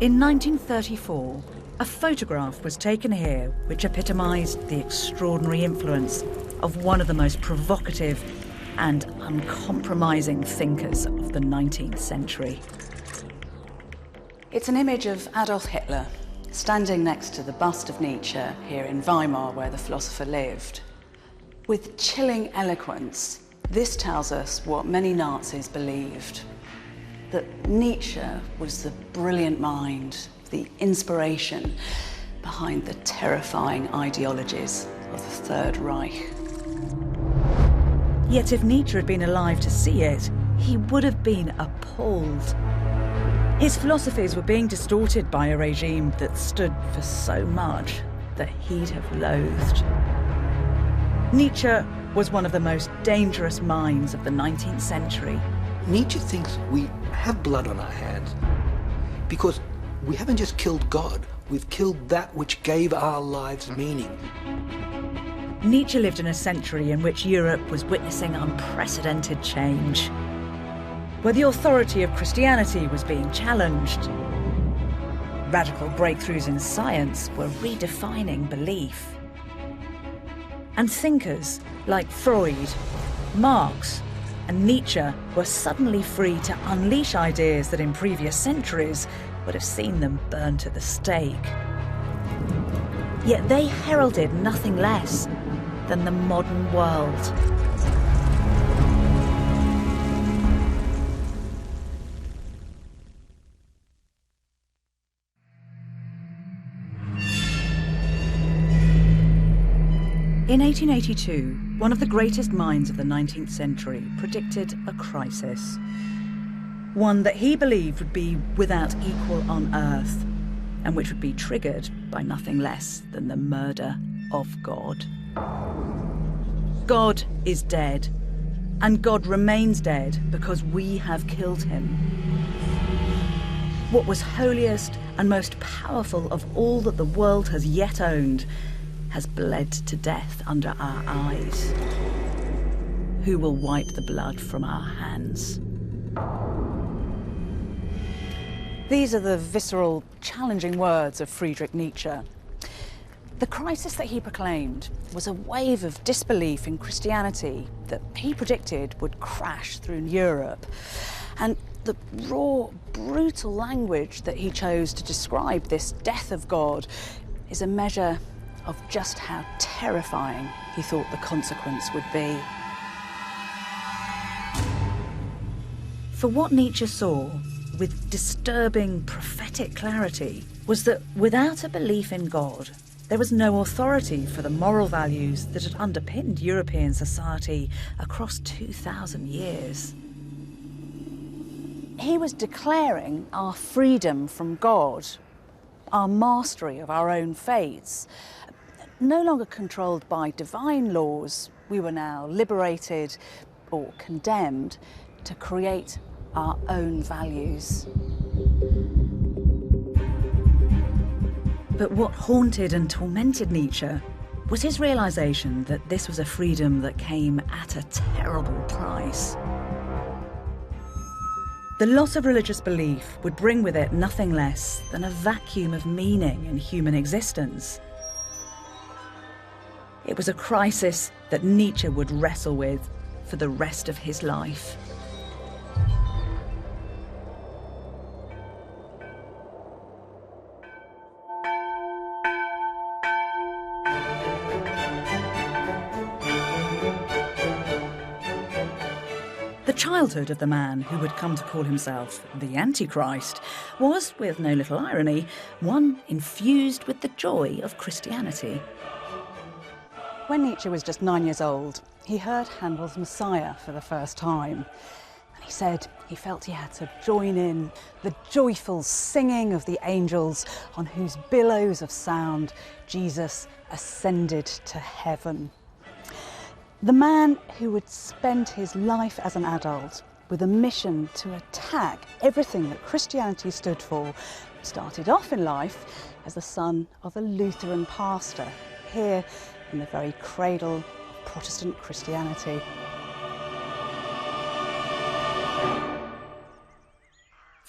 In 1934, a photograph was taken here which epitomised the extraordinary influence of one of the most provocative and uncompromising thinkers of the 19th century. It's an image of Adolf Hitler standing next to the bust of Nietzsche here in Weimar, where the philosopher lived. With chilling eloquence, this tells us what many Nazis believed, that Nietzsche was the brilliant mind, the inspiration behind the terrifying ideologies of the Third Reich. Yet if Nietzsche had been alive to see it, he would have been appalled. His philosophies were being distorted by a regime that stood for so much that he'd have loathed. Nietzsche was one of the most dangerous minds of the 19th century. Nietzsche thinks we have blood on our hands because we haven't just killed God, we've killed that which gave our lives meaning. Nietzsche lived in a century in which Europe was witnessing unprecedented change, where the authority of Christianity was being challenged. Radical breakthroughs in science were redefining belief. And thinkers like Freud, Marx, and Nietzsche were suddenly free to unleash ideas that in previous centuries would have seen them burned at the stake. Yet they heralded nothing less than the modern world. In 1882, one of the greatest minds of the 19th century predicted a crisis. One that he believed would be without equal on Earth, and which would be triggered by nothing less than the murder of God. God is dead, and God remains dead because we have killed him. What was holiest and most powerful of all that the world has yet owned has bled to death under our eyes. Who will wipe the blood from our hands? These are the visceral, challenging words of Friedrich Nietzsche. The crisis that he proclaimed was a wave of disbelief in Christianity that he predicted would crash through Europe. And the raw, brutal language that he chose to describe this death of God is a measure of just how terrifying he thought the consequence would be. For what Nietzsche saw, with disturbing prophetic clarity, was that without a belief in God, there was no authority for the moral values that had underpinned European society across 2,000 years. He was declaring our freedom from God, our mastery of our own fates. No longer controlled by divine laws, we were now liberated or condemned to create our own values. But what haunted and tormented Nietzsche was his realisation that this was a freedom that came at a terrible price. The loss of religious belief would bring with it nothing less than a vacuum of meaning in human existence. It was a crisis that Nietzsche would wrestle with for the rest of his life. The childhood of the man who would come to call himself the Antichrist was, with no little irony, one infused with the joy of Christianity. When Nietzsche was just 9 years old, he heard Handel's Messiah for the first time. And he said he felt he had to join in the joyful singing of the angels on whose billows of sound Jesus ascended to heaven. The man who would spend his life as an adult with a mission to attack everything that Christianity stood for started off in life as the son of a Lutheran pastor here in the very cradle of Protestant Christianity.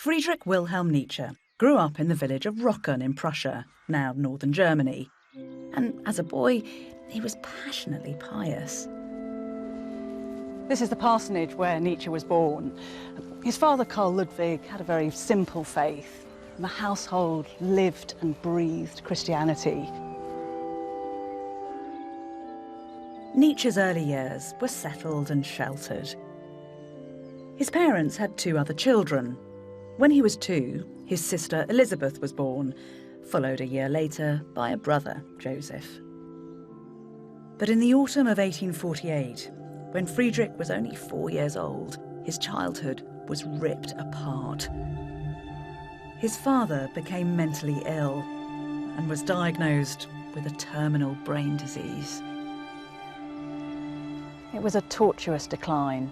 Friedrich Wilhelm Nietzsche grew up in the village of Rocken in Prussia, now northern Germany. And as a boy, he was passionately pious. This is the parsonage where Nietzsche was born. His father, Karl Ludwig, had a very simple faith. The household lived and breathed Christianity. Nietzsche's early years were settled and sheltered. His parents had 2 other children. When he was 2, his sister Elizabeth was born, followed a year later by a brother, Joseph. But in the autumn of 1848, when Friedrich was only 4 years old, his childhood was ripped apart. His father became mentally ill and was diagnosed with a terminal brain disease. It was a tortuous decline.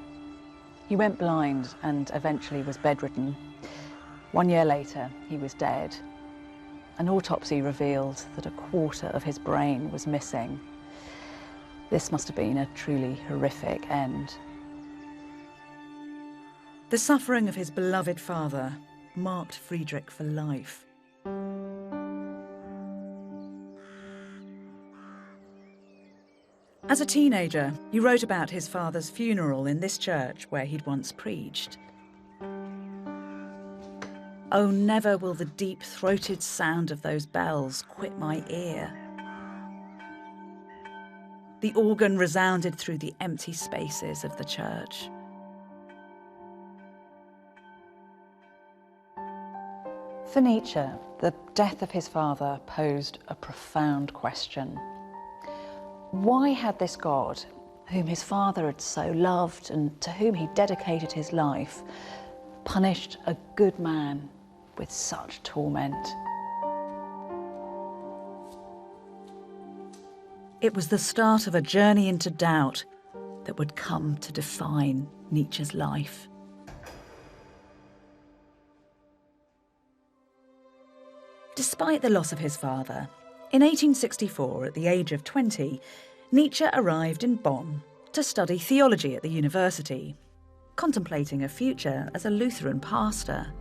He went blind and eventually was bedridden. 1 year later, he was dead. An autopsy revealed that a quarter of his brain was missing. This must have been a truly horrific end. The suffering of his beloved father marked Friedrich for life. As a teenager, he wrote about his father's funeral in this church where he'd once preached. "Oh, never will the deep-throated sound of those bells quit my ear." The organ resounded through the empty spaces of the church. For Nietzsche, the death of his father posed a profound question. Why had this God, whom his father had so loved and to whom he dedicated his life, punished a good man with such torment? It was the start of a journey into doubt that would come to define Nietzsche's life. Despite the loss of his father, in 1864, at the age of 20, Nietzsche arrived in Bonn to study theology at the university, contemplating a future as a Lutheran pastor.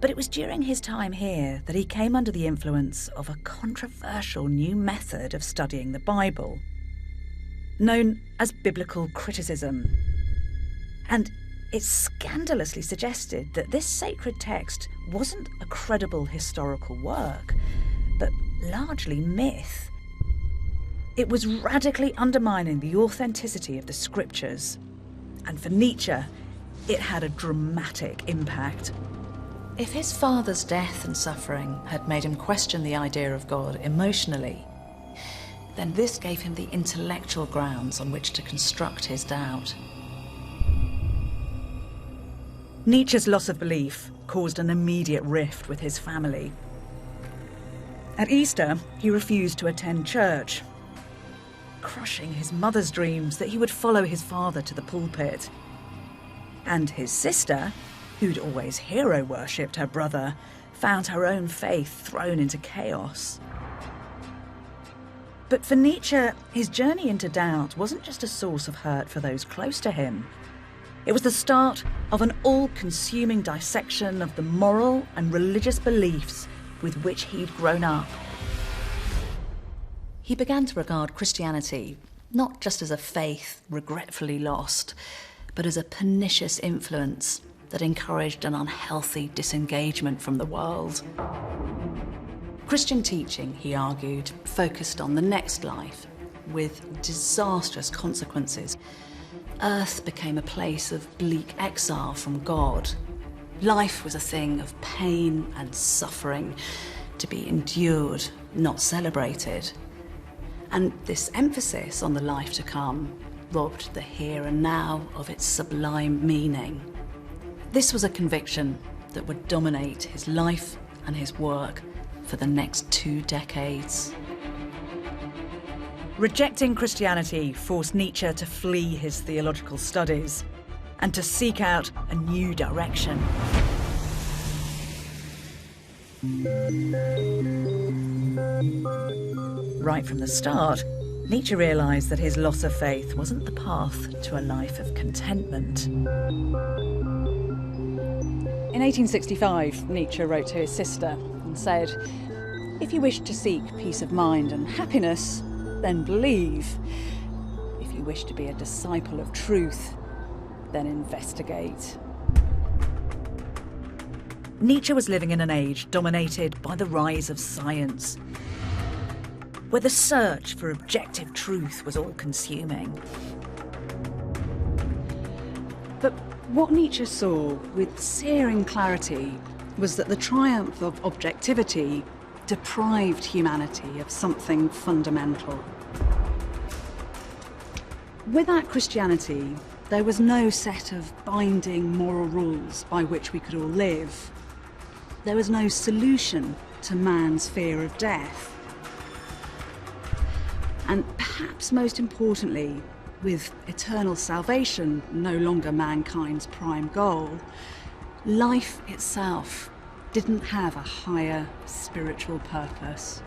But it was during his time here that he came under the influence of a controversial new method of studying the Bible, known as biblical criticism. And it scandalously suggested that this sacred text wasn't a credible historical work, but largely myth. It was radically undermining the authenticity of the scriptures. And for Nietzsche, it had a dramatic impact. If his father's death and suffering had made him question the idea of God emotionally, then this gave him the intellectual grounds on which to construct his doubt. Nietzsche's loss of belief caused an immediate rift with his family. At Easter, he refused to attend church, crushing his mother's dreams that he would follow his father to the pulpit. And his sister, who'd always hero-worshipped her brother, found her own faith thrown into chaos. But for Nietzsche, his journey into doubt wasn't just a source of hurt for those close to him. It was the start of an all-consuming dissection of the moral and religious beliefs with which he'd grown up. He began to regard Christianity not just as a faith regretfully lost, but as a pernicious influence that encouraged an unhealthy disengagement from the world. Christian teaching, he argued, focused on the next life, with disastrous consequences. Earth became a place of bleak exile from God. Life was a thing of pain and suffering, to be endured, not celebrated. And this emphasis on the life to come robbed the here and now of its sublime meaning. This was a conviction that would dominate his life and his work for the next 2 decades. Rejecting Christianity forced Nietzsche to flee his theological studies and to seek out a new direction. Right from the start, Nietzsche realised that his loss of faith wasn't the path to a life of contentment. In 1865, Nietzsche wrote to his sister and said, "If you wish to seek peace of mind and happiness, then believe. If you wish to be a disciple of truth, then investigate." Nietzsche was living in an age dominated by the rise of science, where the search for objective truth was all-consuming. But what Nietzsche saw with searing clarity was that the triumph of objectivity deprived humanity of something fundamental. Without Christianity, there was no set of binding moral rules by which we could all live. There was no solution to man's fear of death. And perhaps most importantly, with eternal salvation no longer mankind's prime goal, life itself didn't have a higher spiritual purpose.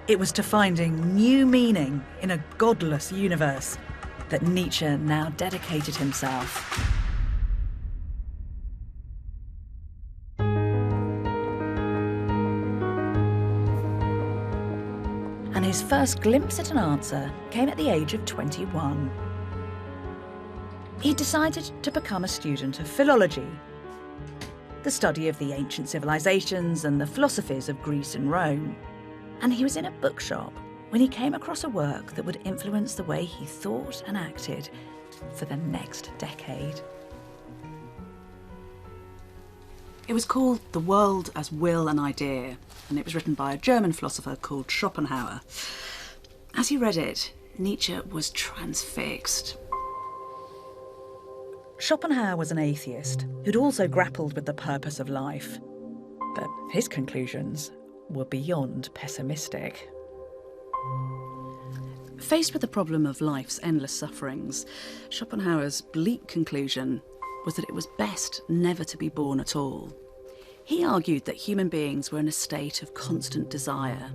It was to finding new meaning in a godless universe that Nietzsche now dedicated himself. And his first glimpse at an answer came at the age of 21. He decided to become a student of philology, the study of the ancient civilizations and the philosophies of Greece and Rome. And he was in a bookshop when he came across a work that would influence the way he thought and acted for the next decade. It was called The World as Will and Idea, and it was written by a German philosopher called Schopenhauer. As he read it, Nietzsche was transfixed. Schopenhauer was an atheist who'd also grappled with the purpose of life, but his conclusions were beyond pessimistic. Faced with the problem of life's endless sufferings, Schopenhauer's bleak conclusion was that it was best never to be born at all. He argued that human beings were in a state of constant desire.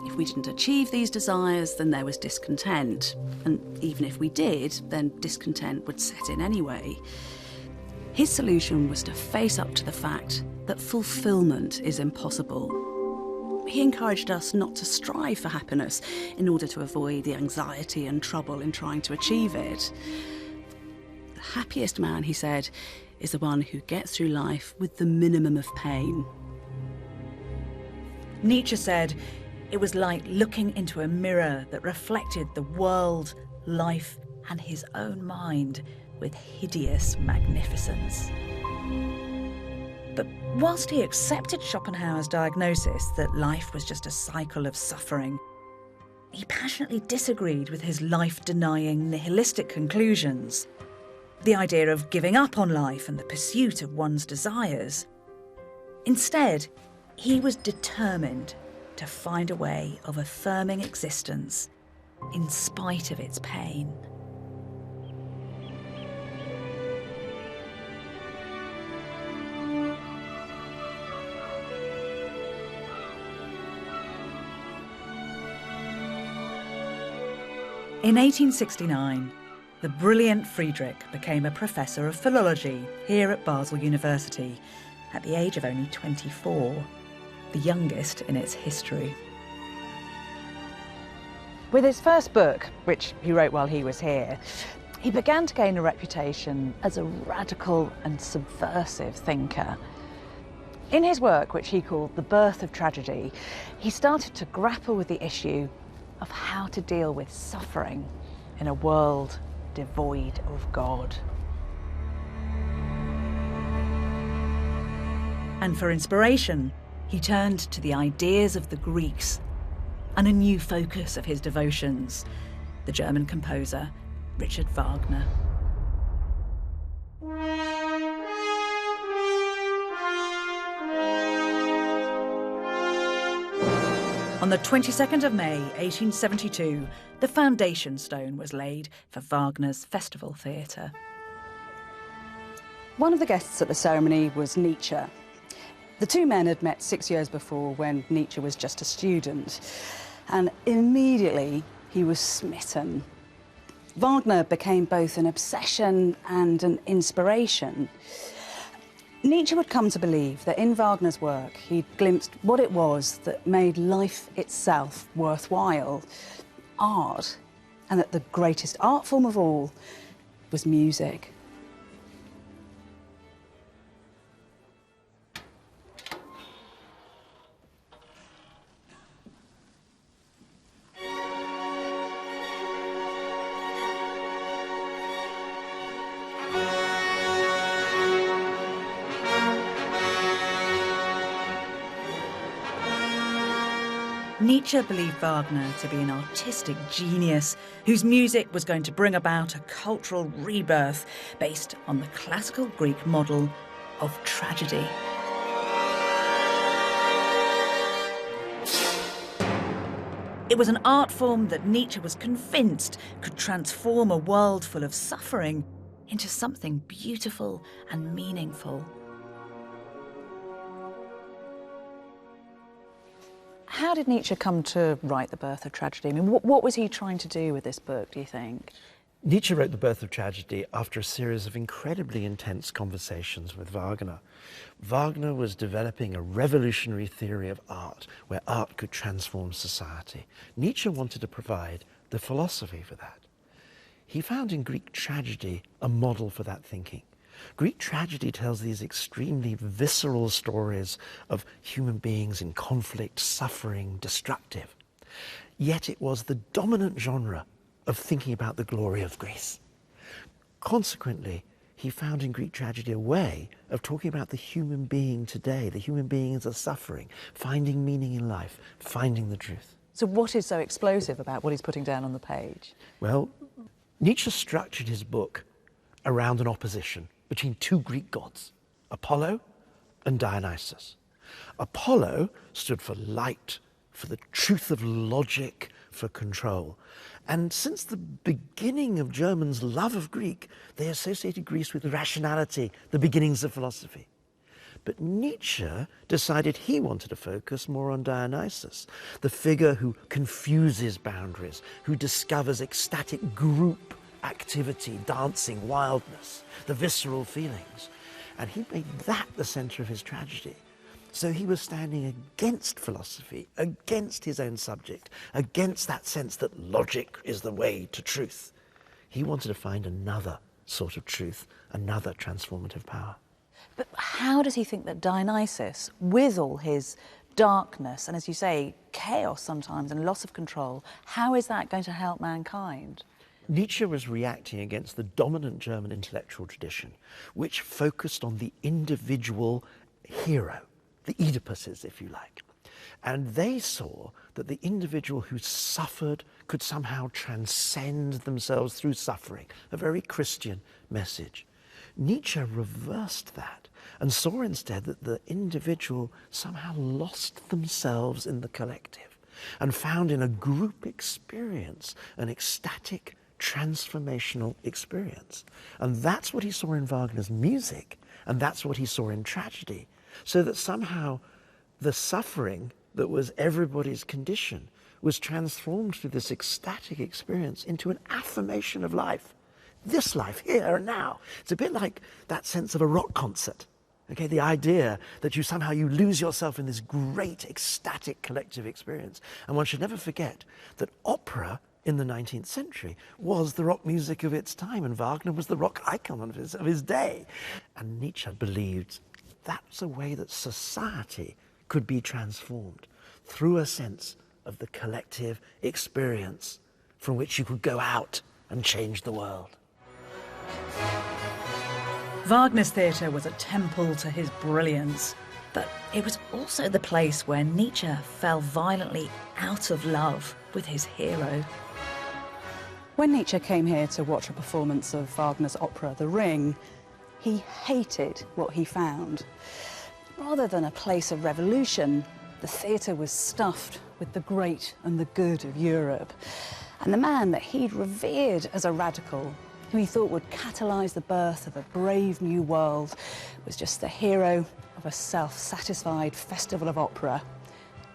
If we didn't achieve these desires, then there was discontent. And even if we did, then discontent would set in anyway. His solution was to face up to the fact that fulfilment is impossible. He encouraged us not to strive for happiness in order to avoid the anxiety and trouble in trying to achieve it. The happiest man, he said, is the one who gets through life with the minimum of pain. Nietzsche said it was like looking into a mirror that reflected the world, life, and his own mind with hideous magnificence. But whilst he accepted Schopenhauer's diagnosis that life was just a cycle of suffering, he passionately disagreed with his life-denying nihilistic conclusions. The idea of giving up on life and the pursuit of one's desires. Instead, he was determined to find a way of affirming existence in spite of its pain. In 1869, the brilliant Friedrich became a professor of philology here at Basel University at the age of only 24, the youngest in its history. With his first book, which he wrote while he was here, he began to gain a reputation as a radical and subversive thinker. In his work, which he called The Birth of Tragedy, he started to grapple with the issue of how to deal with suffering in a world devoid of God. And for inspiration, he turned to the ideas of the Greeks and a new focus of his devotions, the German composer Richard Wagner. On the 22nd of May, 1872, the foundation stone was laid for Wagner's Festival Theatre. One of the guests at the ceremony was Nietzsche. The two men had met 6 years before when Nietzsche was just a student, and immediately he was smitten. Wagner became both an obsession and an inspiration. Nietzsche would come to believe that in Wagner's work he'd glimpsed what it was that made life itself worthwhile, art, and that the greatest art form of all was music. Nietzsche believed Wagner to be an artistic genius whose music was going to bring about a cultural rebirth based on the classical Greek model of tragedy. It was an art form that Nietzsche was convinced could transform a world full of suffering into something beautiful and meaningful. How did Nietzsche come to write The Birth of Tragedy? I mean, what was he trying to do with this book, do you think? Nietzsche wrote The Birth of Tragedy after a series of incredibly intense conversations with Wagner. Wagner was developing a revolutionary theory of art, where art could transform society. Nietzsche wanted to provide the philosophy for that. He found in Greek tragedy a model for that thinking. Greek tragedy tells these extremely visceral stories of human beings in conflict, suffering, destructive. Yet it was the dominant genre of thinking about the glory of Greece. Consequently, he found in Greek tragedy a way of talking about the human being today, the human beings are suffering, finding meaning in life, finding the truth. So what is so explosive about what he's putting down on the page? Well, Nietzsche structured his book around an opposition between two Greek gods, Apollo and Dionysus. Apollo stood for light, for the truth of logic, for control. And since the beginning of Germans' love of Greek, they associated Greece with rationality, the beginnings of philosophy. But Nietzsche decided he wanted to focus more on Dionysus, the figure who confuses boundaries, who discovers ecstatic group activity, dancing, wildness, the visceral feelings. And he made that the center of his tragedy. So he was standing against philosophy, against his own subject, against that sense that logic is the way to truth. He wanted to find another sort of truth, another transformative power. But how does he think that Dionysus, with all his darkness and, as you say, chaos sometimes and loss of control, how is that going to help mankind? Nietzsche was reacting against the dominant German intellectual tradition, which focused on the individual hero, the Oedipuses, if you like. And they saw that the individual who suffered could somehow transcend themselves through suffering, a very Christian message. Nietzsche reversed that and saw instead that the individual somehow lost themselves in the collective and found in a group experience an ecstatic, transformational experience. And that's what he saw in Wagner's music, and that's what he saw in tragedy. So that somehow the suffering that was everybody's condition was transformed through this ecstatic experience into an affirmation of life. This life, here and now. It's a bit like that sense of a rock concert. Okay, the idea that you lose yourself in this great ecstatic collective experience. And one should never forget that opera in the 19th century was the rock music of its time, and Wagner was the rock icon of his day. And Nietzsche believed that's a way that society could be transformed, through a sense of the collective experience from which you could go out and change the world. Wagner's theatre was a temple to his brilliance, but it was also the place where Nietzsche fell violently out of love with his hero. When Nietzsche came here to watch a performance of Wagner's opera The Ring, he hated what he found. Rather than a place of revolution, the theatre was stuffed with the great and the good of Europe. And the man that he'd revered as a radical, who he thought would catalyse the birth of a brave new world, was just the hero of a self-satisfied festival of opera,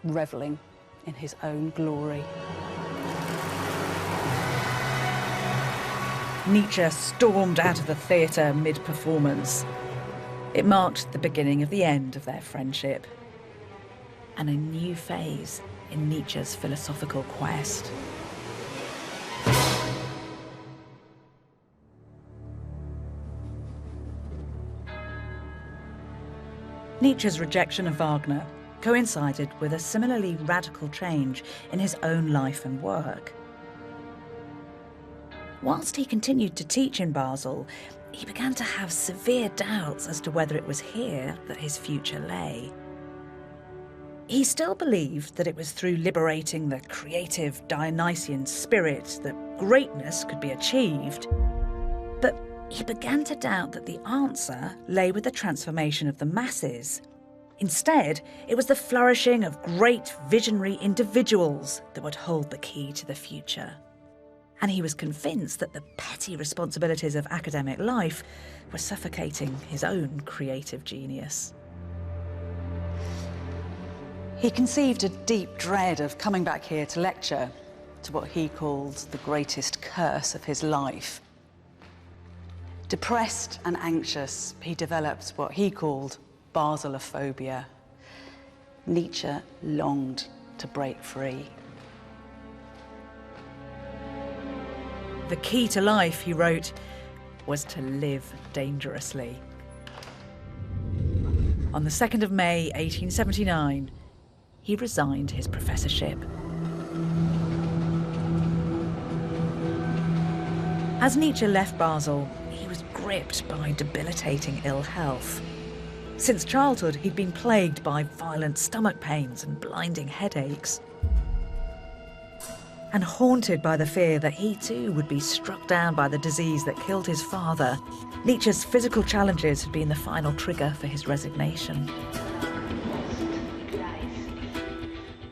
revelling in his own glory. Nietzsche stormed out of the theatre mid-performance. It marked the beginning of the end of their friendship and a new phase in Nietzsche's philosophical quest. Nietzsche's rejection of Wagner coincided with a similarly radical change in his own life and work. Whilst he continued to teach in Basel, he began to have severe doubts as to whether it was here that his future lay. He still believed that it was through liberating the creative Dionysian spirit that greatness could be achieved, but he began to doubt that the answer lay with the transformation of the masses. Instead, it was the flourishing of great visionary individuals that would hold the key to the future. And he was convinced that the petty responsibilities of academic life were suffocating his own creative genius. He conceived a deep dread of coming back here to lecture, to what he called the greatest curse of his life. Depressed and anxious, he developed what he called Baselophobia. Nietzsche longed to break free. The key to life, he wrote, was to live dangerously. On the 2nd of May, 1879, he resigned his professorship. As Nietzsche left Basel, he was gripped by debilitating ill health. Since childhood, he'd been plagued by violent stomach pains and blinding headaches. And haunted by the fear that he too would be struck down by the disease that killed his father, Nietzsche's physical challenges had been the final trigger for his resignation.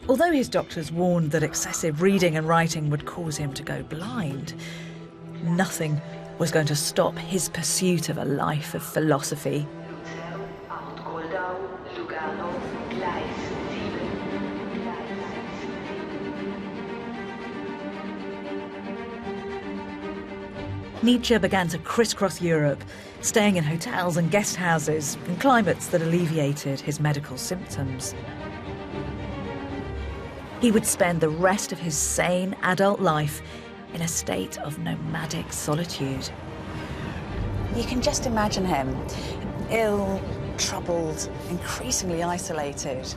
Although his doctors warned that excessive reading and writing would cause him to go blind, nothing was going to stop his pursuit of a life of philosophy. Nietzsche began to crisscross Europe, staying in hotels and guest houses in climates that alleviated his medical symptoms. He would spend the rest of his sane adult life in a state of nomadic solitude. You can just imagine him, ill, troubled, increasingly isolated,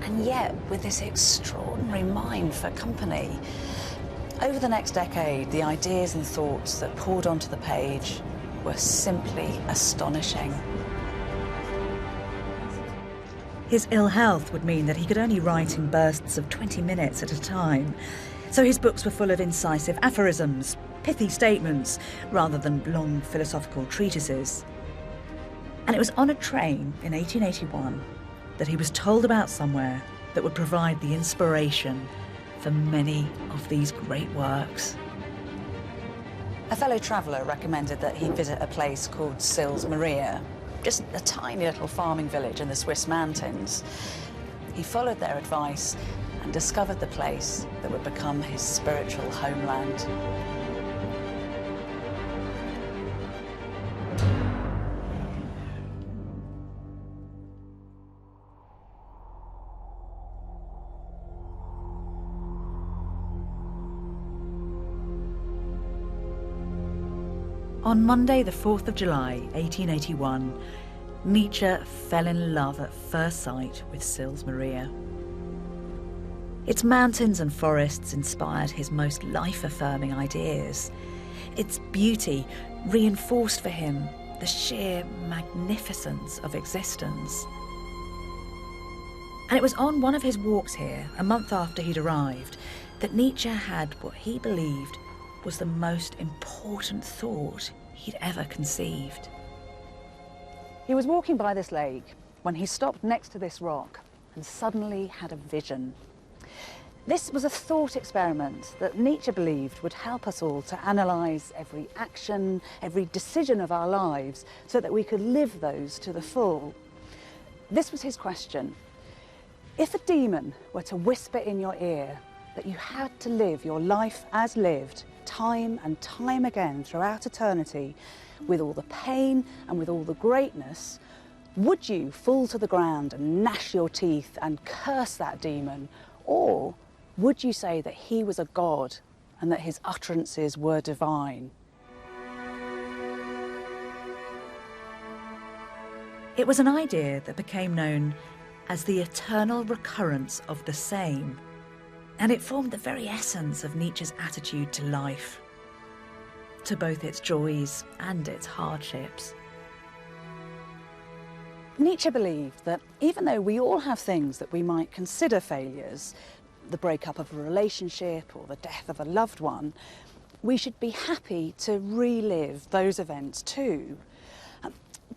and yet with this extraordinary mind for company. Over the next decade, the ideas and thoughts that poured onto the page were simply astonishing. His ill health would mean that he could only write in bursts of 20 minutes at a time, so his books were full of incisive aphorisms, pithy statements, rather than long philosophical treatises. And it was on a train in 1881 that he was told about somewhere that would provide the inspiration for many of these great works. A fellow traveller recommended that he visit a place called Sils Maria, just a tiny little farming village in the Swiss mountains. He followed their advice and discovered the place that would become his spiritual homeland. On Monday, the 4th of July, 1881, Nietzsche fell in love at first sight with Sils Maria. Its mountains and forests inspired his most life-affirming ideas. Its beauty reinforced for him the sheer magnificence of existence. And it was on one of his walks here, a month after he'd arrived, that Nietzsche had what he believed was the most important thought he'd ever conceived. He was walking by this lake when he stopped next to this rock and suddenly had a vision. This was a thought experiment that Nietzsche believed would help us all to analyse every action, every decision of our lives, so that we could live those to the full. This was his question. If a demon were to whisper in your ear that you had to live your life as lived, time and time again throughout eternity, with all the pain and with all the greatness, would you fall to the ground and gnash your teeth and curse that demon? Or would you say that he was a god and that his utterances were divine? It was an idea that became known as the eternal recurrence of the same, and it formed the very essence of Nietzsche's attitude to life, to both its joys and its hardships. Nietzsche believed that even though we all have things that we might consider failures, the breakup of a relationship or the death of a loved one, we should be happy to relive those events too.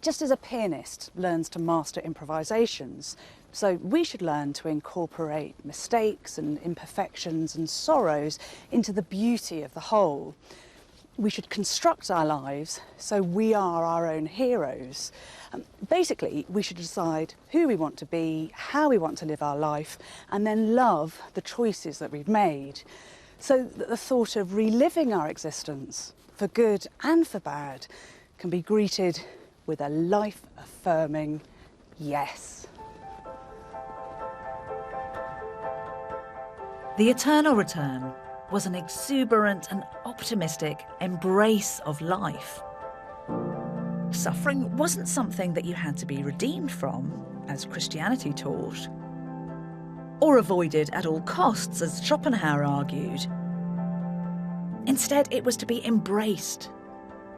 Just as a pianist learns to master improvisations, so we should learn to incorporate mistakes and imperfections and sorrows into the beauty of the whole. We should construct our lives so we are our own heroes. Basically, we should decide who we want to be, how we want to live our life, and then love the choices that we've made. So that the thought of reliving our existence, for good and for bad, can be greeted with a life-affirming yes. The eternal return was an exuberant and optimistic embrace of life. Suffering wasn't something that you had to be redeemed from, as Christianity taught, or avoided at all costs, as Schopenhauer argued. Instead, it was to be embraced,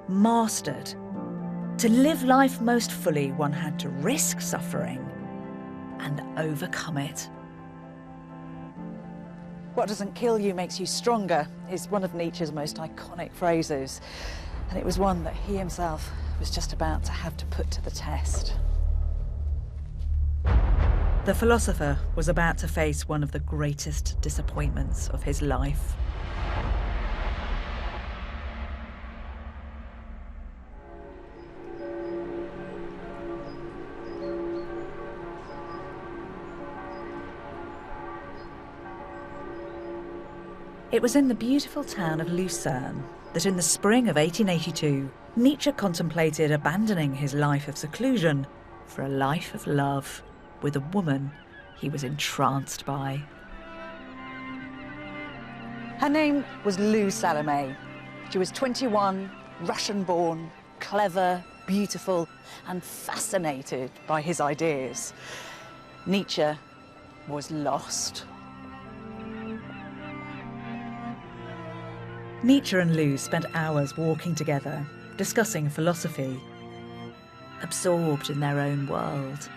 mastered. To live life most fully, one had to risk suffering and overcome it. What doesn't kill you makes you stronger is one of Nietzsche's most iconic phrases, and it was one that he himself was just about to have to put to the test. The philosopher was about to face one of the greatest disappointments of his life. It was in the beautiful town of Lucerne that in the spring of 1882, Nietzsche contemplated abandoning his life of seclusion for a life of love with a woman he was entranced by. Her name was Lou Salome. She was 21, Russian-born, clever, beautiful, and fascinated by his ideas. Nietzsche was lost. Nietzsche and Lou spent hours walking together, discussing philosophy, absorbed in their own world.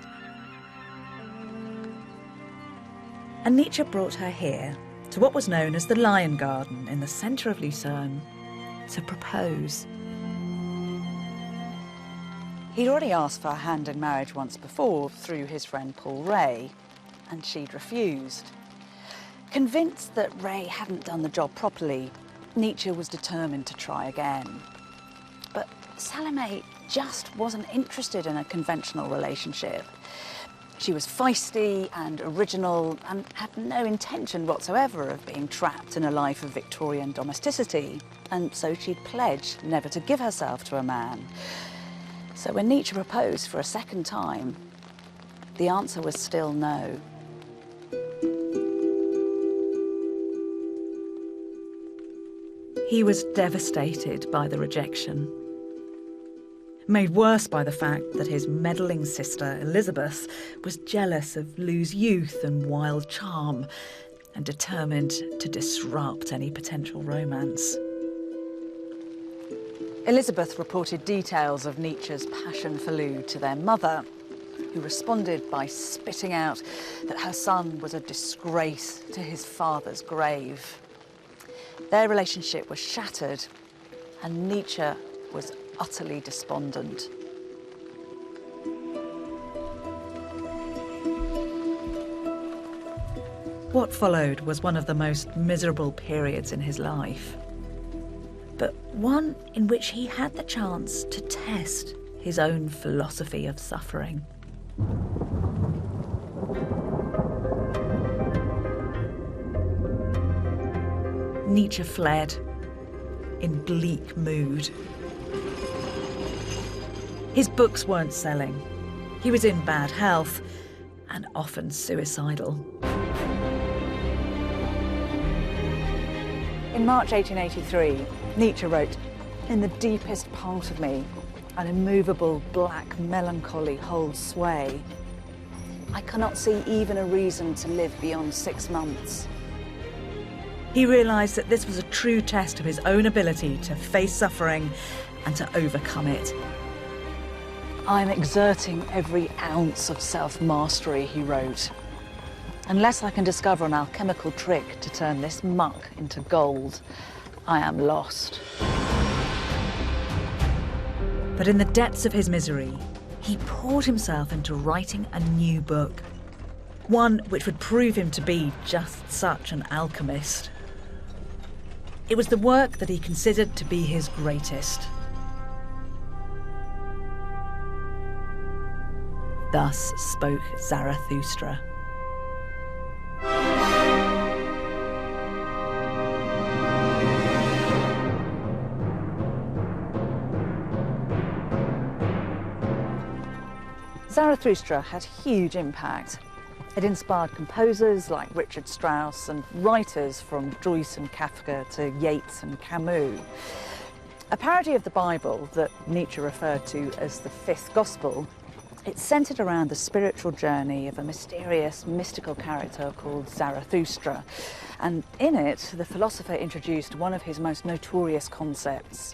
And Nietzsche brought her here, to what was known as the Lion Garden in the centre of Lucerne, to propose. He'd already asked for her hand in marriage once before through his friend Paul Ray, and she'd refused. Convinced that Ray hadn't done the job properly, Nietzsche was determined to try again. But Salome just wasn't interested in a conventional relationship. She was feisty and original and had no intention whatsoever of being trapped in a life of Victorian domesticity, and so she'd pledged never to give herself to a man. So when Nietzsche proposed for a second time, the answer was still no. He was devastated by the rejection, made worse by the fact that his meddling sister, Elizabeth, was jealous of Lou's youth and wild charm and determined to disrupt any potential romance. Elizabeth reported details of Nietzsche's passion for Lou to their mother, who responded by spitting out that her son was a disgrace to his father's grave. Their relationship was shattered, and Nietzsche was utterly despondent. What followed was one of the most miserable periods in his life, but one in which he had the chance to test his own philosophy of suffering. Nietzsche fled, in bleak mood. His books weren't selling. He was in bad health and often suicidal. In March 1883, Nietzsche wrote, "In the deepest part of me, an immovable black melancholy holds sway. I cannot see even a reason to live beyond 6 months." He realised that this was a true test of his own ability to face suffering and to overcome it. "I'm exerting every ounce of self-mastery," he wrote. "Unless I can discover an alchemical trick to turn this muck into gold, I am lost." But in the depths of his misery, he poured himself into writing a new book. One which would prove him to be just such an alchemist. It was the work that he considered to be his greatest. Thus spoke Zarathustra. Zarathustra had huge impact. It inspired composers like Richard Strauss and writers from Joyce and Kafka to Yeats and Camus. A parody of the Bible that Nietzsche referred to as the Fifth Gospel, it's centred around the spiritual journey of a mysterious, mystical character called Zarathustra. And in it, the philosopher introduced one of his most notorious concepts,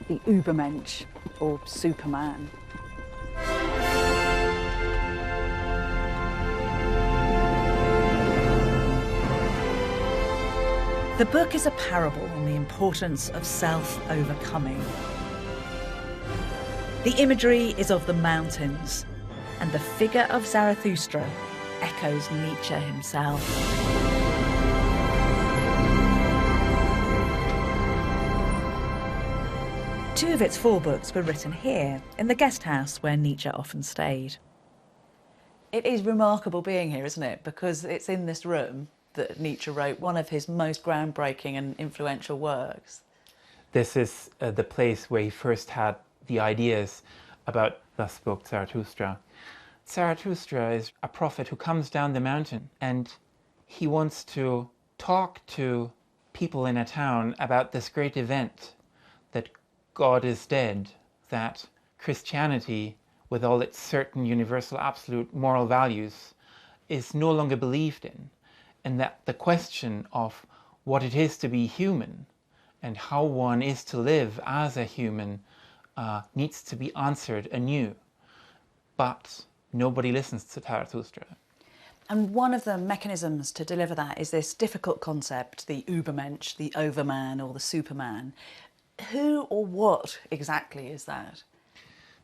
the Übermensch, or Superman. The book is a parable on the importance of self-overcoming. The imagery is of the mountains, and the figure of Zarathustra echoes Nietzsche himself. Two of its 4 books were written here, in the guest house where Nietzsche often stayed. It is remarkable being here, isn't it? Because it's in this room that Nietzsche wrote one of his most groundbreaking and influential works. This is the place where he first had the ideas about Thus Spoke Zarathustra. Zarathustra is a prophet who comes down the mountain, and he wants to talk to people in a town about this great event, that God is dead, that Christianity, with all its certain universal absolute moral values, is no longer believed in, and that the question of what it is to be human and how one is to live as a human needs to be answered anew. But nobody listens to Zarathustra. And one of the mechanisms to deliver that is this difficult concept, the Übermensch, the overman or the Superman. Who or what exactly is that?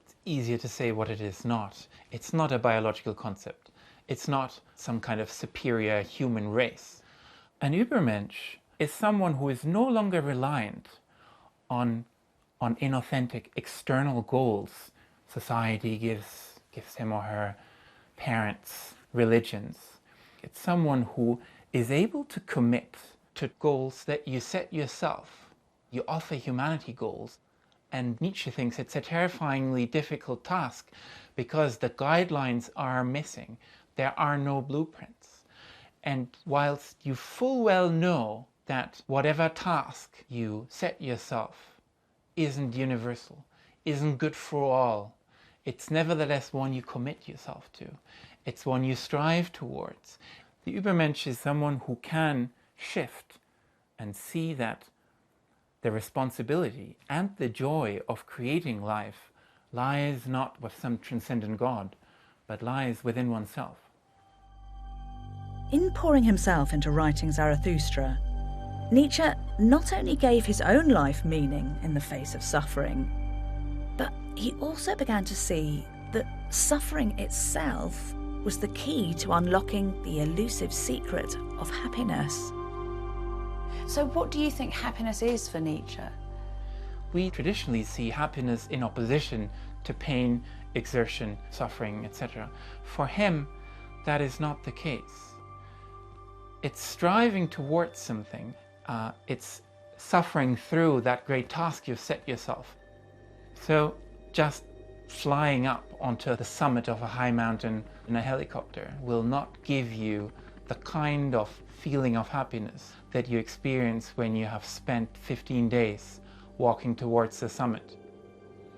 It's easier to say what it is not. It's not a biological concept. It's not some kind of superior human race. An Übermensch is someone who is no longer reliant on inauthentic external goals society gives him or her, parents, religions. It's someone who is able to commit to goals that you set yourself. You offer humanity goals, and Nietzsche thinks it's a terrifyingly difficult task because the guidelines are missing. There are no blueprints. And whilst you full well know that whatever task you set yourself isn't universal, isn't good for all, it's nevertheless one you commit yourself to. It's one you strive towards. The Übermensch is someone who can shift and see that the responsibility and the joy of creating life lies not with some transcendent God, but lies within oneself. In pouring himself into writing Zarathustra, Nietzsche not only gave his own life meaning in the face of suffering, but he also began to see that suffering itself was the key to unlocking the elusive secret of happiness. So what do you think happiness is for Nietzsche? We traditionally see happiness in opposition to pain, exertion, suffering, etc. For him, that is not the case. It's striving towards something. It's suffering through that great task you've set yourself. So just flying up onto the summit of a high mountain in a helicopter will not give you the kind of feeling of happiness that you experience when you have spent 15 days walking towards the summit.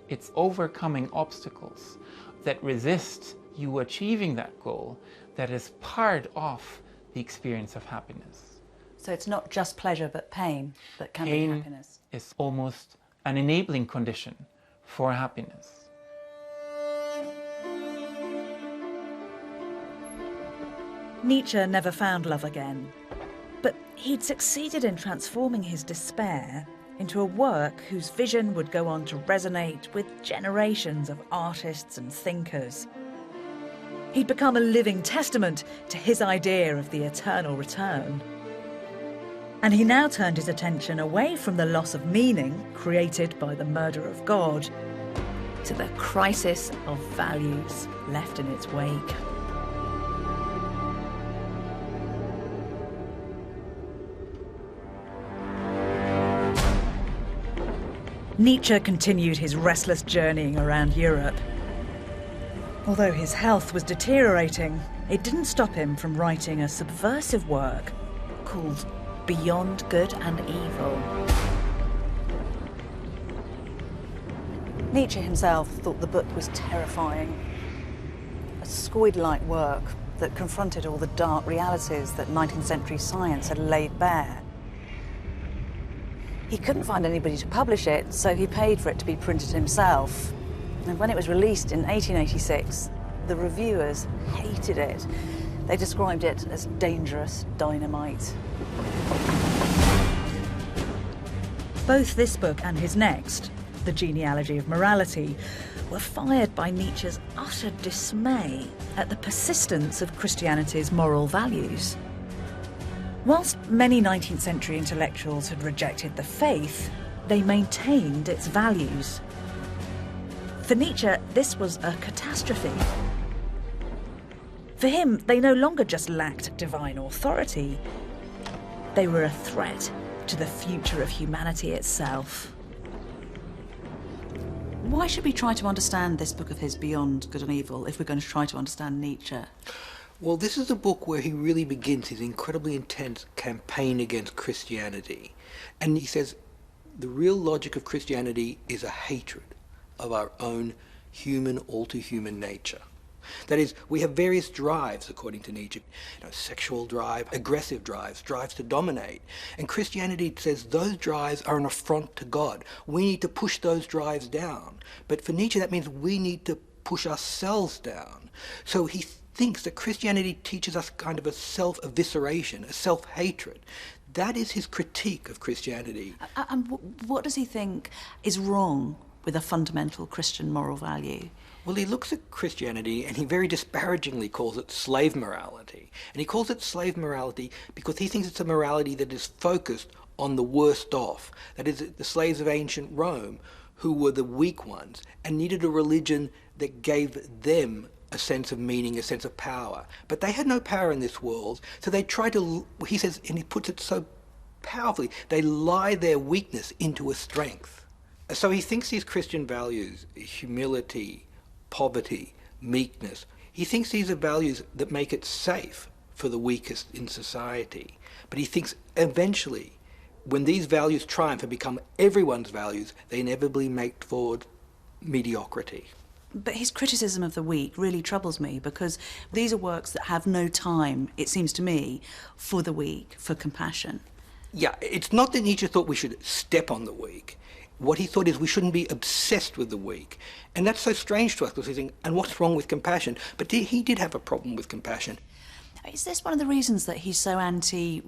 It's overcoming obstacles that resist you achieving that goal that is part of the experience of happiness. So it's not just pleasure but pain that can be happiness. Pain is almost an enabling condition for happiness. Nietzsche never found love again, but he'd succeeded in transforming his despair into a work whose vision would go on to resonate with generations of artists and thinkers. He'd become a living testament to his idea of the eternal return. And he now turned his attention away from the loss of meaning created by the murder of God to the crisis of values left in its wake. Nietzsche continued his restless journeying around Europe. Although his health was deteriorating, it didn't stop him from writing a subversive work called Beyond Good and Evil. Nietzsche himself thought the book was terrifying. A squid-like work that confronted all the dark realities that 19th century science had laid bare. He couldn't find anybody to publish it, so he paid for it to be printed himself. And when it was released in 1886, the reviewers hated it. They described it as dangerous dynamite. Both this book and his next, The Genealogy of Morality, were fired by Nietzsche's utter dismay at the persistence of Christianity's moral values. Whilst many 19th century intellectuals had rejected the faith, they maintained its values. For Nietzsche, this was a catastrophe. For him, they no longer just lacked divine authority, they were a threat to the future of humanity itself. Why should we try to understand this book of his, Beyond Good and Evil, if we're going to try to understand Nietzsche? Well, this is a book where he really begins his incredibly intense campaign against Christianity. And he says the real logic of Christianity is a hatred of our own human, all-too-human nature. That is, we have various drives, according to Nietzsche, sexual drive, aggressive drives, drives to dominate. And Christianity says those drives are an affront to God. We need to push those drives down. But for Nietzsche, that means we need to push ourselves down. So he thinks that Christianity teaches us kind of a self-evisceration, a self-hatred. That is his critique of Christianity. And what does he think is wrong with a fundamental Christian moral value? Well, he looks at Christianity and he very disparagingly calls it slave morality. And he calls it slave morality because he thinks it's a morality that is focused on the worst off. That is, the slaves of ancient Rome, who were the weak ones and needed a religion that gave them a sense of meaning, a sense of power. But they had no power in this world, so they try to, he says, and he puts it so powerfully, they lie their weakness into a strength. So he thinks these Christian values, humility, poverty, meekness, he thinks these are values that make it safe for the weakest in society. But he thinks eventually, when these values triumph and become everyone's values, they inevitably make forward mediocrity. But his criticism of the weak really troubles me, because these are works that have no time, it seems to me, for the weak, for compassion. Yeah, it's not that Nietzsche thought we should step on the weak. What he thought is we shouldn't be obsessed with the weak. And that's so strange to us, because he's thinking, and what's wrong with compassion? But he did have a problem with compassion. Is this one of the reasons that he's so anti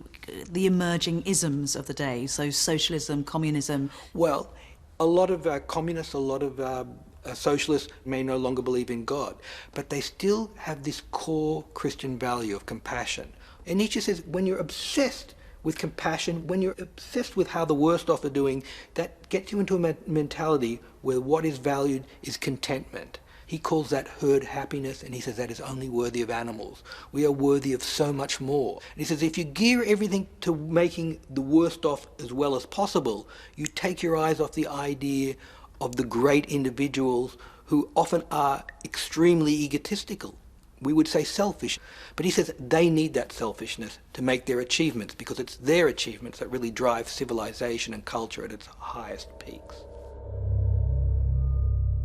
the emerging isms of the day, so socialism, communism? Well, a lot of communists, a lot of socialists may no longer believe in God, but they still have this core Christian value of compassion. And Nietzsche says when you're obsessed with compassion, when you're obsessed with how the worst off are doing, that gets you into a mentality where what is valued is contentment. He calls that herd happiness, and he says that is only worthy of animals. We are worthy of so much more. And he says if you gear everything to making the worst off as well as possible, you take your eyes off the idea of the great individuals who often are extremely egotistical. We would say selfish. But he says they need that selfishness to make their achievements, because it's their achievements that really drive civilization and culture at its highest peaks.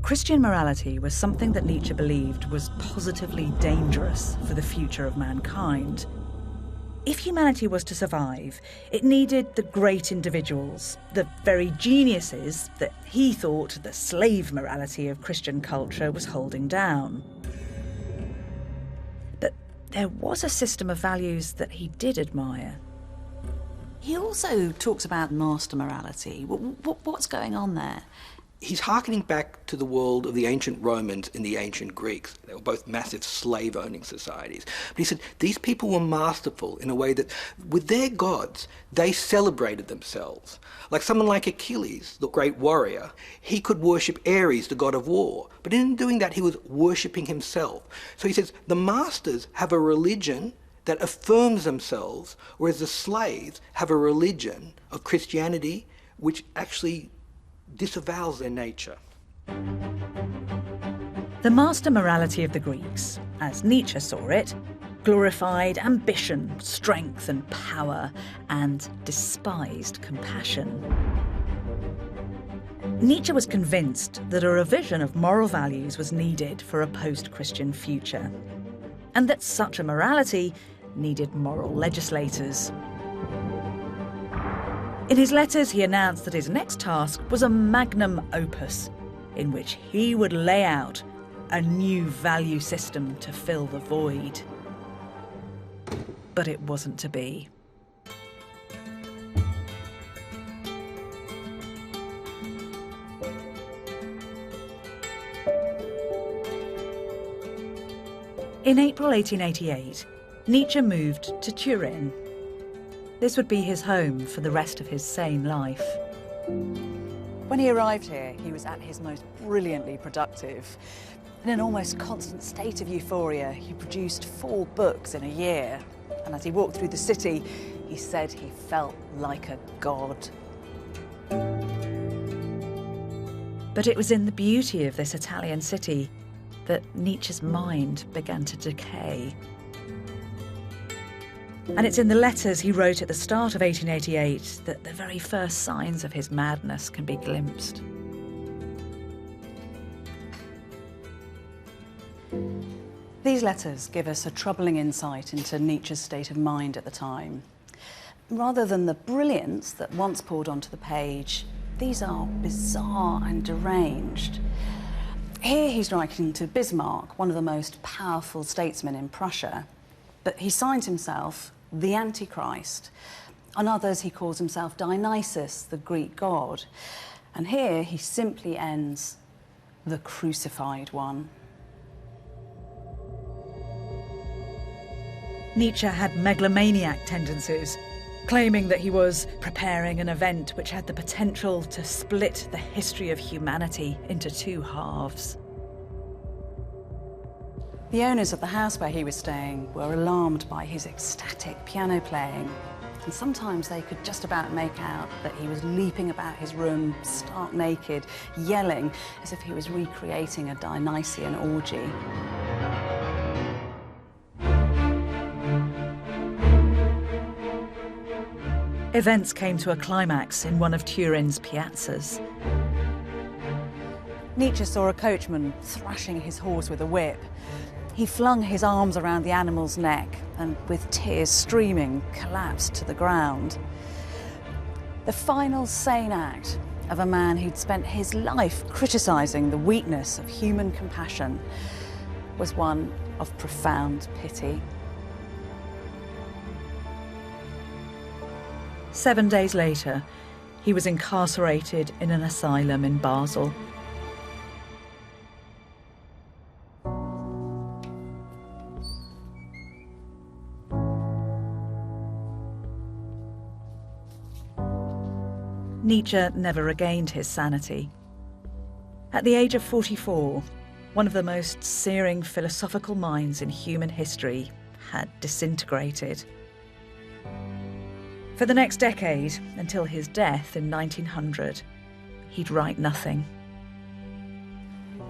Christian morality was something that Nietzsche believed was positively dangerous for the future of mankind. If humanity was to survive, it needed the great individuals, the very geniuses that he thought the slave morality of Christian culture was holding down. But there was a system of values that he did admire. He also talks about master morality. What's going on there? He's hearkening back to the world of the ancient Romans and the ancient Greeks. They were both massive slave-owning societies. But he said these people were masterful in a way that with their gods, they celebrated themselves. Like someone like Achilles, the great warrior, he could worship Ares, the god of war. But in doing that, he was worshipping himself. So he says the masters have a religion that affirms themselves, whereas the slaves have a religion of Christianity which actually disavows their nature. The master morality of the Greeks, as Nietzsche saw it, glorified ambition, strength and power, and despised compassion. Nietzsche was convinced that a revision of moral values was needed for a post-Christian future, and that such a morality needed moral legislators. In his letters, he announced that his next task was a magnum opus, in which he would lay out a new value system to fill the void. But it wasn't to be. In April 1888, Nietzsche moved to Turin. This would be his home for the rest of his sane life. When he arrived here, he was at his most brilliantly productive. In an almost constant state of euphoria, he produced 4 books in a year. And as he walked through the city, he said he felt like a god. But it was in the beauty of this Italian city that Nietzsche's mind began to decay. And it's in the letters he wrote at the start of 1888 that the very first signs of his madness can be glimpsed. These letters give us a troubling insight into Nietzsche's state of mind at the time. Rather than the brilliance that once poured onto the page, these are bizarre and deranged. Here he's writing to Bismarck, one of the most powerful statesmen in Prussia, but he signs himself the Antichrist. On others he calls himself Dionysus, the Greek god. And here he simply ends, the crucified one. Nietzsche had megalomaniac tendencies, claiming that he was preparing an event which had the potential to split the history of humanity into 2 halves. The owners of the house where he was staying were alarmed by his ecstatic piano playing, and sometimes they could just about make out that he was leaping about his room, stark naked, yelling as if he was recreating a Dionysian orgy. Events came to a climax in one of Turin's piazzas. Nietzsche saw a coachman thrashing his horse with a whip. He flung his arms around the animal's neck and, with tears streaming, collapsed to the ground. The final sane act of a man who'd spent his life criticising the weakness of human compassion was one of profound pity. 7 days later, he was incarcerated in an asylum in Basel. Nietzsche never regained his sanity. At the age of 44, one of the most searing philosophical minds in human history, had disintegrated. For the next decade, until his death in 1900, he'd write nothing.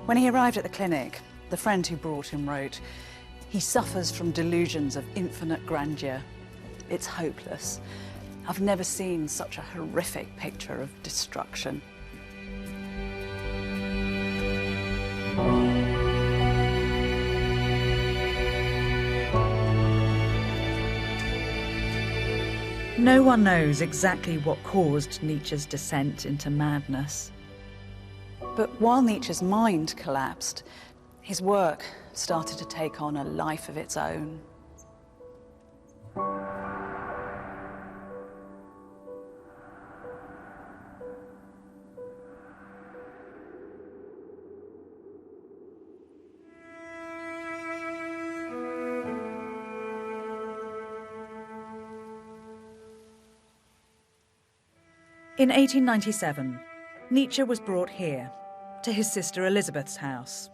When he arrived at the clinic, the friend who brought him wrote, "He suffers from delusions of infinite grandeur. It's hopeless. I've never seen such a horrific picture of destruction." No one knows exactly what caused Nietzsche's descent into madness. But while Nietzsche's mind collapsed, his work started to take on a life of its own. In 1897, Nietzsche was brought here, to his sister Elizabeth's house,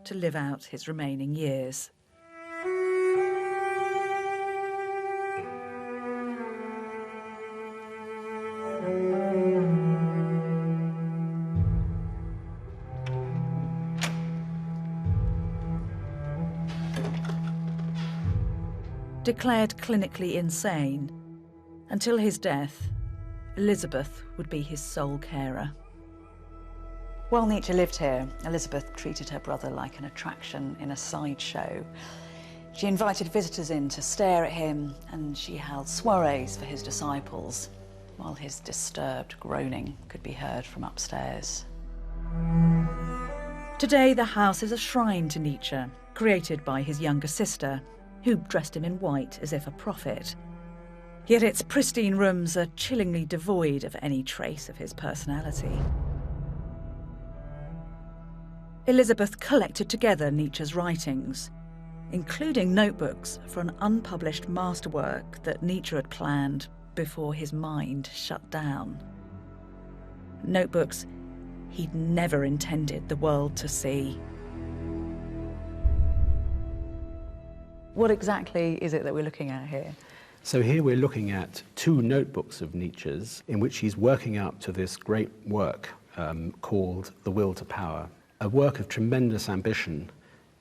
to live out his remaining years. Declared clinically insane, until his death, Elizabeth would be his sole carer. While Nietzsche lived here, Elizabeth treated her brother like an attraction in a sideshow. She invited visitors in to stare at him, and she held soirees for his disciples, while his disturbed groaning could be heard from upstairs. Today, the house is a shrine to Nietzsche, created by his younger sister, who dressed him in white as if a prophet. Yet its pristine rooms are chillingly devoid of any trace of his personality. Elizabeth collected together Nietzsche's writings, including notebooks for an unpublished masterwork that Nietzsche had planned before his mind shut down. Notebooks he'd never intended the world to see. What exactly is it that we're looking at here? So here we're looking at two notebooks of Nietzsche's in which he's working up to this great work called The Will to Power, a work of tremendous ambition,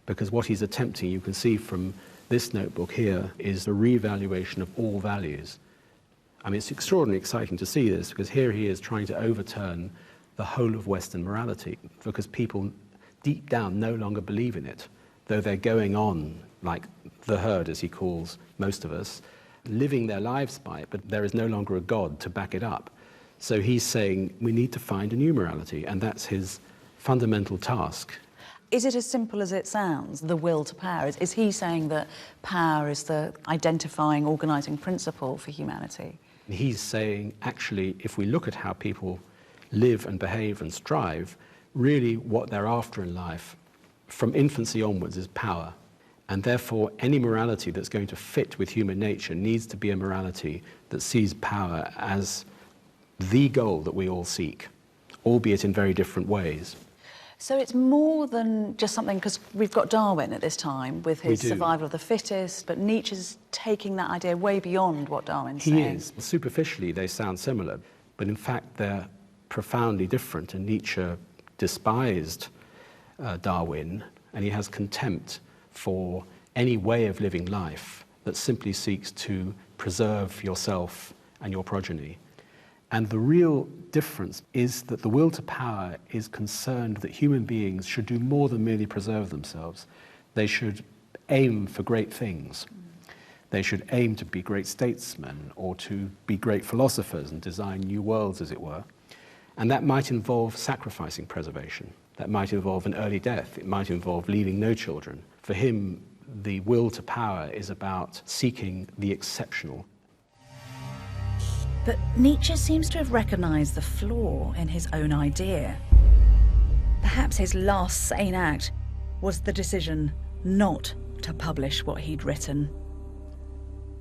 because what he's attempting, you can see from this notebook here, is a reevaluation of all values. I mean, it's extraordinarily exciting to see this, because here he is trying to overturn the whole of Western morality, because people deep down no longer believe in it, though they're going on like the herd, as he calls most of us, living their lives by it, but there is no longer a God to back it up. So he's saying we need to find a new morality, and that's his fundamental task. Is it as simple as it sounds, the will to power? Is he saying that power is the identifying, organising principle for humanity? He's saying, actually, if we look at how people live and behave and strive, really what they're after in life, from infancy onwards, is power. And therefore, any morality that's going to fit with human nature needs to be a morality that sees power as the goal that we all seek, albeit in very different ways. So it's more than just something, because we've got Darwin at this time with his survival of the fittest, but Nietzsche's taking that idea way beyond what Darwin's saying. He is. Superficially, they sound similar, but in fact, they're profoundly different. And Nietzsche despised Darwin, and he has contempt for any way of living life that simply seeks to preserve yourself and your progeny. And the real difference is that the will to power is concerned that human beings should do more than merely preserve themselves. They should aim for great things. They should aim to be great statesmen or to be great philosophers and design new worlds, as it were. And that might involve sacrificing preservation. That might involve an early death. It might involve leaving no children. For him, the will to power is about seeking the exceptional. But Nietzsche seems to have recognised the flaw in his own idea. Perhaps his last sane act was the decision not to publish what he'd written.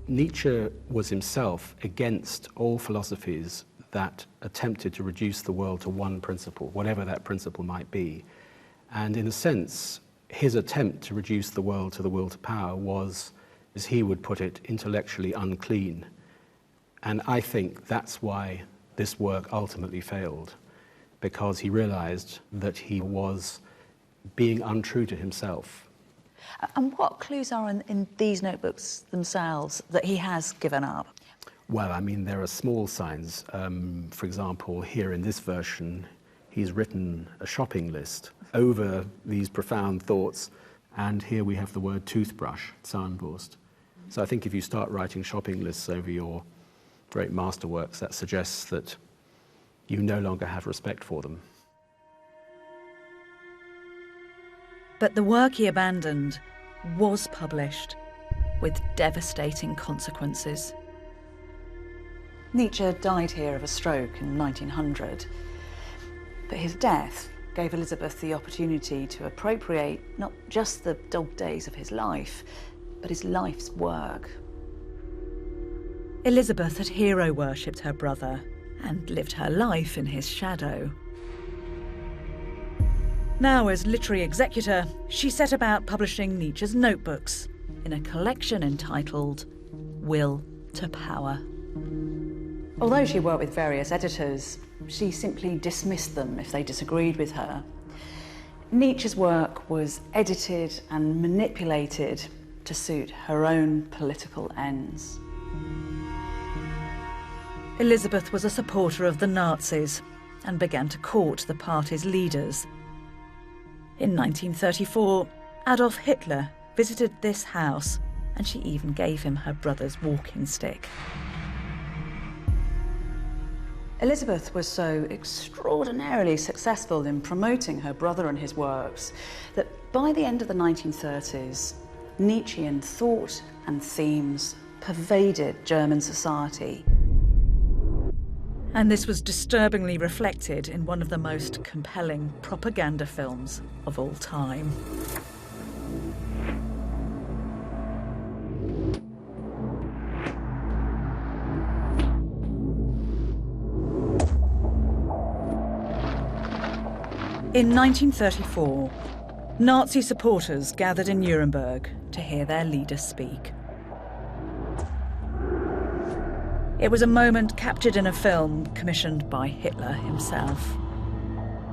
Nietzsche was himself against all philosophies that attempted to reduce the world to one principle, whatever that principle might be. And in a sense, his attempt to reduce the world to the will to power was, as he would put it, intellectually unclean. And I think that's why this work ultimately failed, because he realized that he was being untrue to himself. And what clues are in these notebooks themselves that he has given up? Well, I mean, there are small signs. For example, here in this version, he's written a shopping list over these profound thoughts, and here we have the word toothbrush, Zahnbürste. So I think if you start writing shopping lists over your great masterworks, that suggests that you no longer have respect for them. But the work he abandoned was published with devastating consequences. Nietzsche died here of a stroke in 1900, but his death gave Elizabeth the opportunity to appropriate not just the dog days of his life, but his life's work. Elizabeth had hero-worshipped her brother and lived her life in his shadow. Now, as literary executor, she set about publishing Nietzsche's notebooks in a collection entitled Will to Power. Although she worked with various editors, she simply dismissed them if they disagreed with her. Nietzsche's work was edited and manipulated to suit her own political ends. Elizabeth was a supporter of the Nazis and began to court the party's leaders. In 1934, Adolf Hitler visited this house, and she even gave him her brother's walking stick. Elizabeth was so extraordinarily successful in promoting her brother and his works that by the end of the 1930s, Nietzschean thought and themes pervaded German society. And this was disturbingly reflected in one of the most compelling propaganda films of all time. In 1934, Nazi supporters gathered in Nuremberg to hear their leader speak. It was a moment captured in a film commissioned by Hitler himself.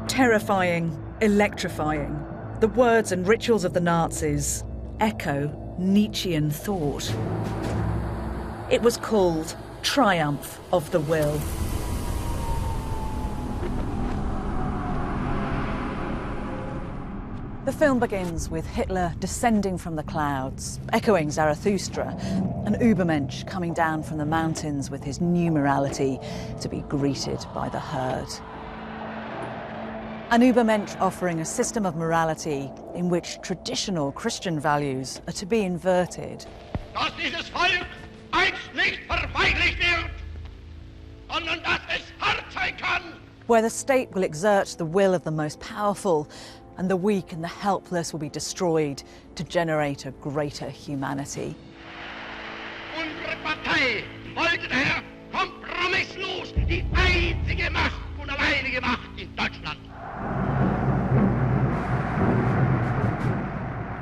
Terrifying, electrifying, the words and rituals of the Nazis echo Nietzschean thought. It was called Triumph of the Will. The film begins with Hitler descending from the clouds, echoing Zarathustra, and Übermensch coming down from the mountains with his new morality to be greeted by the herd. An Übermensch offering a system of morality in which traditional Christian values are to be inverted. Dass dieses Volk einst nicht verweichlicht wird, sondern dass es hart sein kann. Where the state will exert the will of the most powerful, and the weak and the helpless will be destroyed to generate a greater humanity. Unsere Partei wollte daher kompromisslos die einzige Macht und alleinige Macht in Deutschland.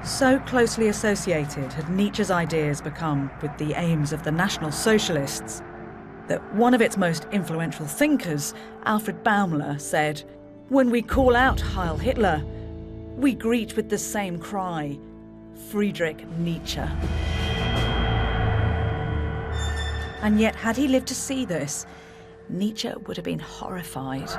So closely associated had Nietzsche's ideas become with the aims of the National Socialists that one of its most influential thinkers, Alfred Baumler, said, "When we call out Heil Hitler, we greet with the same cry, Friedrich Nietzsche." And yet, had he lived to see this, Nietzsche would have been horrified.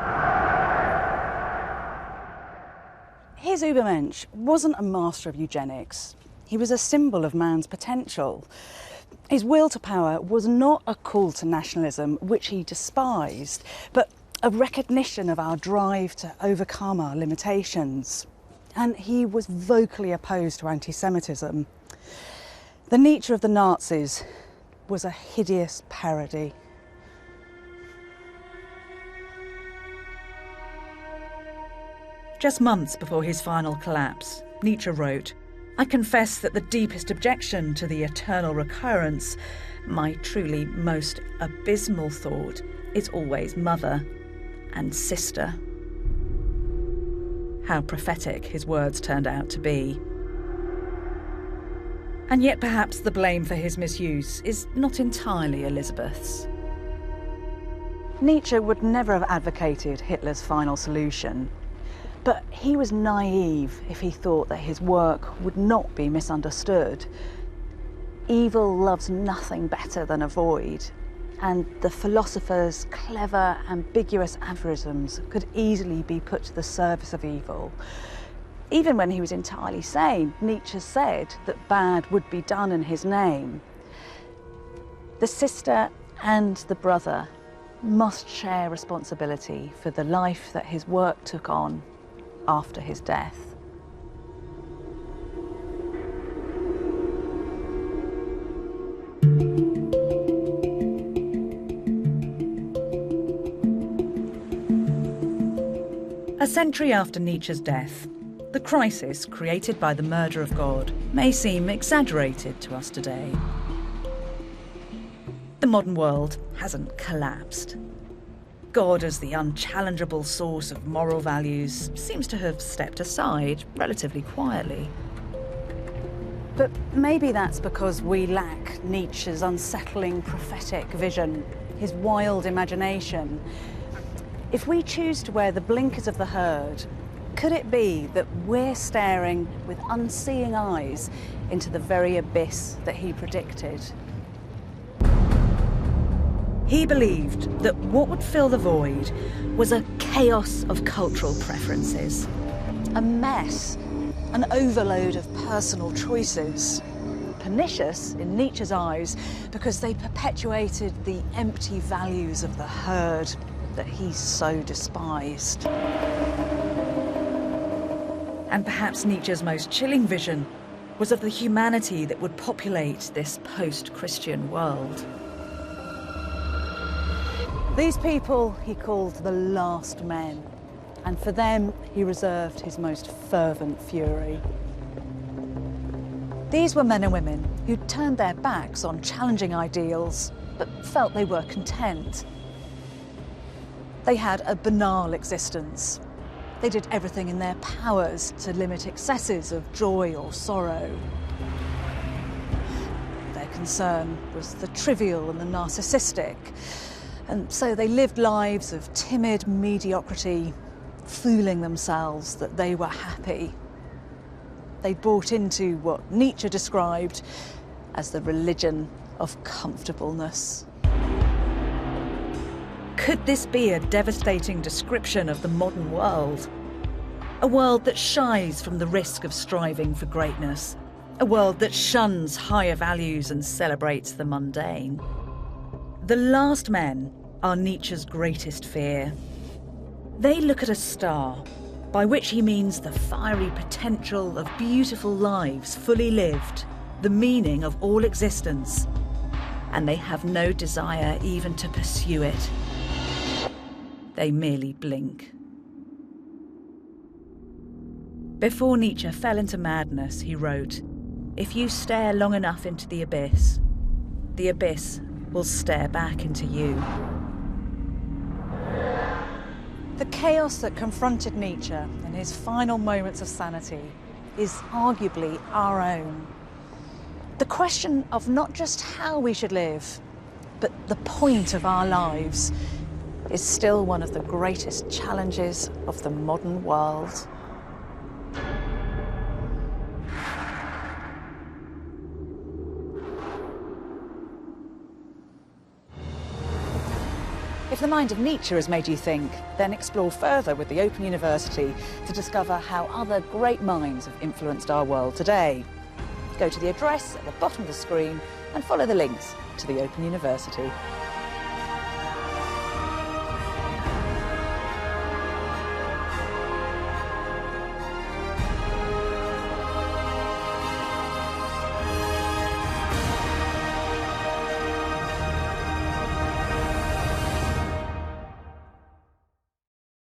His Übermensch wasn't a master of eugenics. He was a symbol of man's potential. His will to power was not a call to nationalism, which he despised, but a recognition of our drive to overcome our limitations. And he was vocally opposed to anti-Semitism. The Nietzsche of the Nazis was a hideous parody. Just months before his final collapse, Nietzsche wrote, "I confess that the deepest objection to the eternal recurrence, my truly most abysmal thought, is always mother and sister." how prophetic his words turned out to be. And yet perhaps the blame for his misuse is not entirely Elizabeth's. Nietzsche would never have advocated Hitler's final solution, but he was naive if he thought that his work would not be misunderstood. Evil loves nothing better than a void, and the philosopher's clever, ambiguous aphorisms could easily be put to the service of evil. Even when he was entirely sane, Nietzsche said that bad would be done in his name. The sister and the brother must share responsibility for the life that his work took on after his death. A century after Nietzsche's death, the crisis created by the murder of God may seem exaggerated to us today. The modern world hasn't collapsed. God, as the unchallengeable source of moral values, seems to have stepped aside relatively quietly. But maybe that's because we lack Nietzsche's unsettling prophetic vision, his wild imagination. If we choose to wear the blinkers of the herd, could it be that we're staring with unseeing eyes into the very abyss that he predicted? He believed that what would fill the void was a chaos of cultural preferences. A mess, an overload of personal choices. Pernicious in Nietzsche's eyes because they perpetuated the empty values of the herd that he so despised. And perhaps Nietzsche's most chilling vision was of the humanity that would populate this post-Christian world. These people he called the last men, and for them he reserved his most fervent fury. These were men and women who turned their backs on challenging ideals, but felt they were content. They had a banal existence. They did everything in their powers to limit excesses of joy or sorrow. Their concern was the trivial and the narcissistic, and so they lived lives of timid mediocrity, fooling themselves that they were happy. They bought into what Nietzsche described as the religion of comfortableness. Could this be a devastating description of the modern world? A world that shies from the risk of striving for greatness. A world that shuns higher values and celebrates the mundane. The last men are Nietzsche's greatest fear. They look at a star, by which he means the fiery potential of beautiful lives fully lived, the meaning of all existence, and they have no desire even to pursue it. They merely blink. Before Nietzsche fell into madness, he wrote, "If you stare long enough into the abyss will stare back into you." The chaos that confronted Nietzsche in his final moments of sanity is arguably our own. The question of not just how we should live, but the point of our lives is still one of the greatest challenges of the modern world. If the mind of Nietzsche has made you think, then explore further with the Open University to discover how other great minds have influenced our world today. Go to the address at the bottom of the screen and follow the links to the Open University.